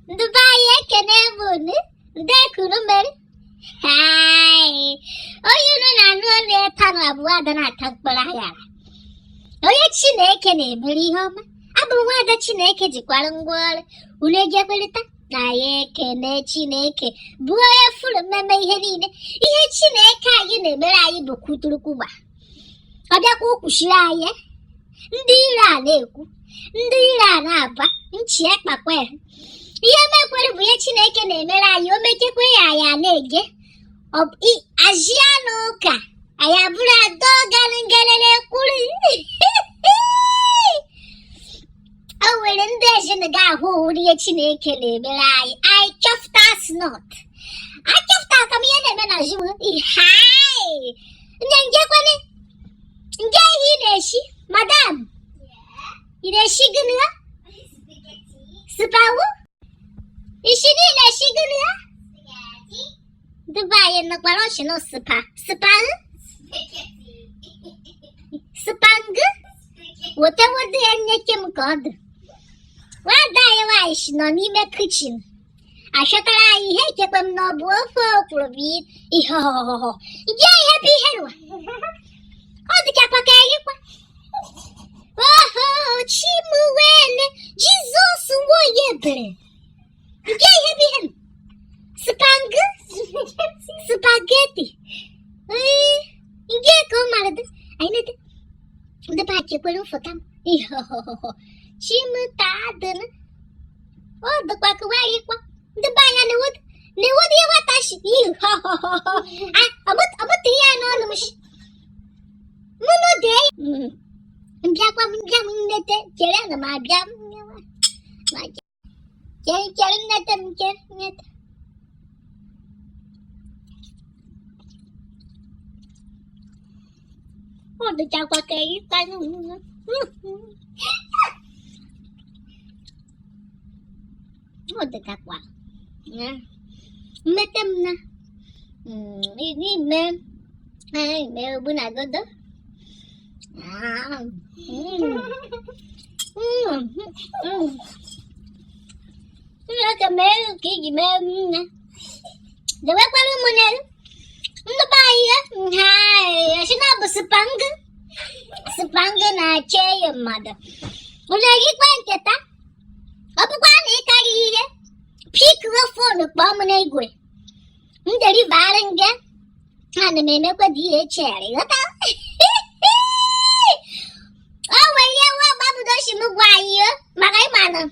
Dubai kenebunu dekunu mer. Hai. Oyunu nanu ne tanu abuwa da na takbara yara. Oye Chineke na-emeri ihe ọma. Abụ nwaada Chineke jikwara ngwaọrụ. Unu ejekwelita na ya ekene Chineke bụ onye furu mmemme ihe niile. Ihe Chineke anyị na-emere anyị bụ kwuturukwu. Ọ bịakwa okwuchiri anyị. Ndị ire a na-ekwu, ndị ire a na-aba, nchi ekpakwa ya. Ihe mekwere bụ ihe Chineke na-emere anyị, o mekekwe ya anyị a na-ege. Azịa n'ụka, anyị abụrụ adọ gara ngelele kwuru. O nwere ndị ezinụlọ ahụ hụrụ ihe Chineke na-emere anyị. I chọftas not. Achọfta ka m ihe na-eme na ji m. Hai! Ndị njekwane. Nje ihe ị na-eshi, madam? Ị na-eshi gịnị ya? Spawu? Ishi ị na-eshi gịnị ya? Dubai nọkwara ọchị na spawu? Spangụ? Weta wode ya nyeke m ka ọ dị. Nwada anyị nwaanyị si nọ n'ime kichin. Achọtara anyị ihe ekekwe m na ọ bụ ofe okwuru bụ ihe ọhụhụ. Nje ihe bụ ihe nwa. Ọ dịkakwa ka anyịkwa. Oho, Chimuwele, Jizọs nwoye bere. Nje ihe bụ ihe nwa. Spangụ? Spageti. Nje ka ọ mara dị. Anyị na-ede. Ndị ba chekwere mfụta m. Ihe ọhụhụ. Chimuta adịrị. Ọ dịkwa ka anyịkwa. Ndị ba anya na-ewodu ihe nwata shi. Ihe ọhụhụ. Ọmụta ihe a n'ọnụ m shi. Mụnụ dee. Mbịakwa m nnete. Chere na m abịa. Chere nnete m nnete. Ọ dịchakwa ka ịkwa n'ụlọ. Ọ dịkakwa. Mmete m na. N'ime ogbu na godo. Ihe ka mee ka iji mee nne. Dewekwara ụmụnne. Ndị be anyị ya. Esi na bụ spangụ. Spangụ na-acha eyi mmadụ. Ụlọ gịkwa nketa. Ọ bụkwa na ịkarị ihe. Pikro fonu kpọọ m n'igwe. M derivara nge. Ana m emekwa DHL. Ghọta? O nwere ihe nwa ọgbabudoshi m gwa anyị maka ịmanụ.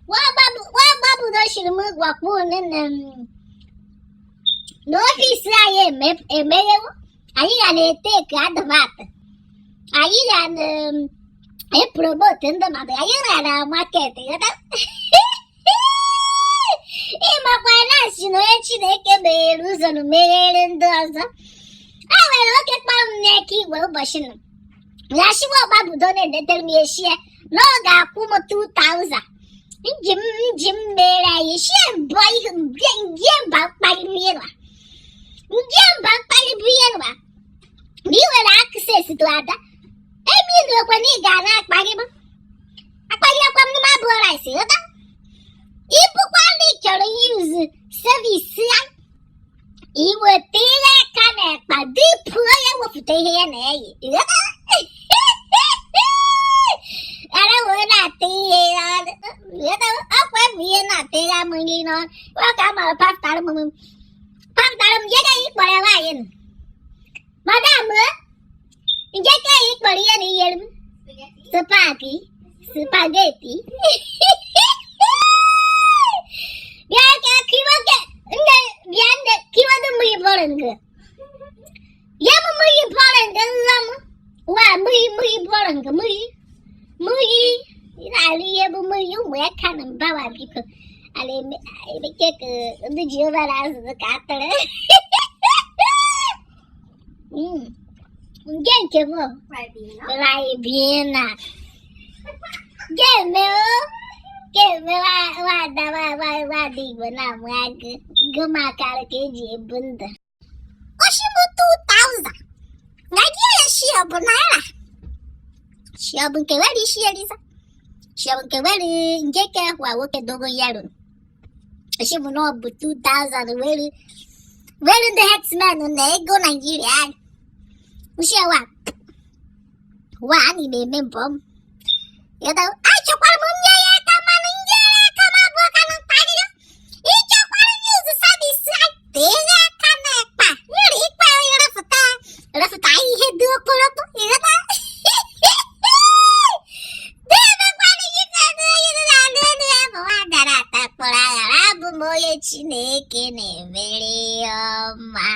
Nwa ọgbabudoshi m gwakwa nne m. N'ọfịs anyị emeghewo. Anyị ga na-eteki advat. Anyị ga na-epromote ndị mmadụ. Anyị ga na market. Ịmakwa na-asị na onye Chineke meghere ụzọ na meghere ndị ọzọ. E nwere oke kpọrọ m n'eke igwe ụbọchị nọ. Ya shiwa ọgbabudo na-edetere m eshi ya na ọ ga-akwụ m 2,000. Nji m mere anyị shie mbọ ihe nje mba mkparịrị ịnwa. Nje mba mkparịbụ ihe nwa. Mgbe ị nwere access to ada. Emi na-ekwe na ị ga na-akparị m. Akparịakwa m n'ime abụọ rice. Ghọta? Ịbụkwa na ị chọrọ use service ya. Iweta ihe aka na-ekpa dịpụọ ya wepụta ihe ya na-eyi. Ghọta? Ara wee na-ata ihe ọkwa bụ ihe na-ata ihe amụ nri n'ọnụ. Nwoke amara papụtara m jega ya ịkpọrọ nwaanyị nọ. Madam, nje ka ya ịkpọrọ ihe na ihere m. Spageti. Bịa ka kiwado mmiri bọrọ nga. Ya m mmiri bọrọ nga nwa m. Wa mmiri bọrọ nga mmiri. Ị na-alụ ihe bụ mmiri ụmụ ya ka na mbawa biko. Ala emeke ka ndị Jehova na-azụzụ ka atụrụ. Nke bụ Ribena. Ga-eme nwada Igbo na-amụ agụ gụmakara ka eji ebu ndụ. Oshimu 2,000. Nigeria shi ọ bụ naira. Shi ọ bụ nke nwere isi eriza. Shawke weli ngeke wa woke dogon yaro. She will not but 2000 weli the headsman on the go Nigeria. She wa ni me membom. Yada acho kwa munye kama ninge kama boka na padi. Icho kwa news service atega kana pa. Yuri pa yura futa ihe do koroto. Yada moye Chineke na-emere ya ọma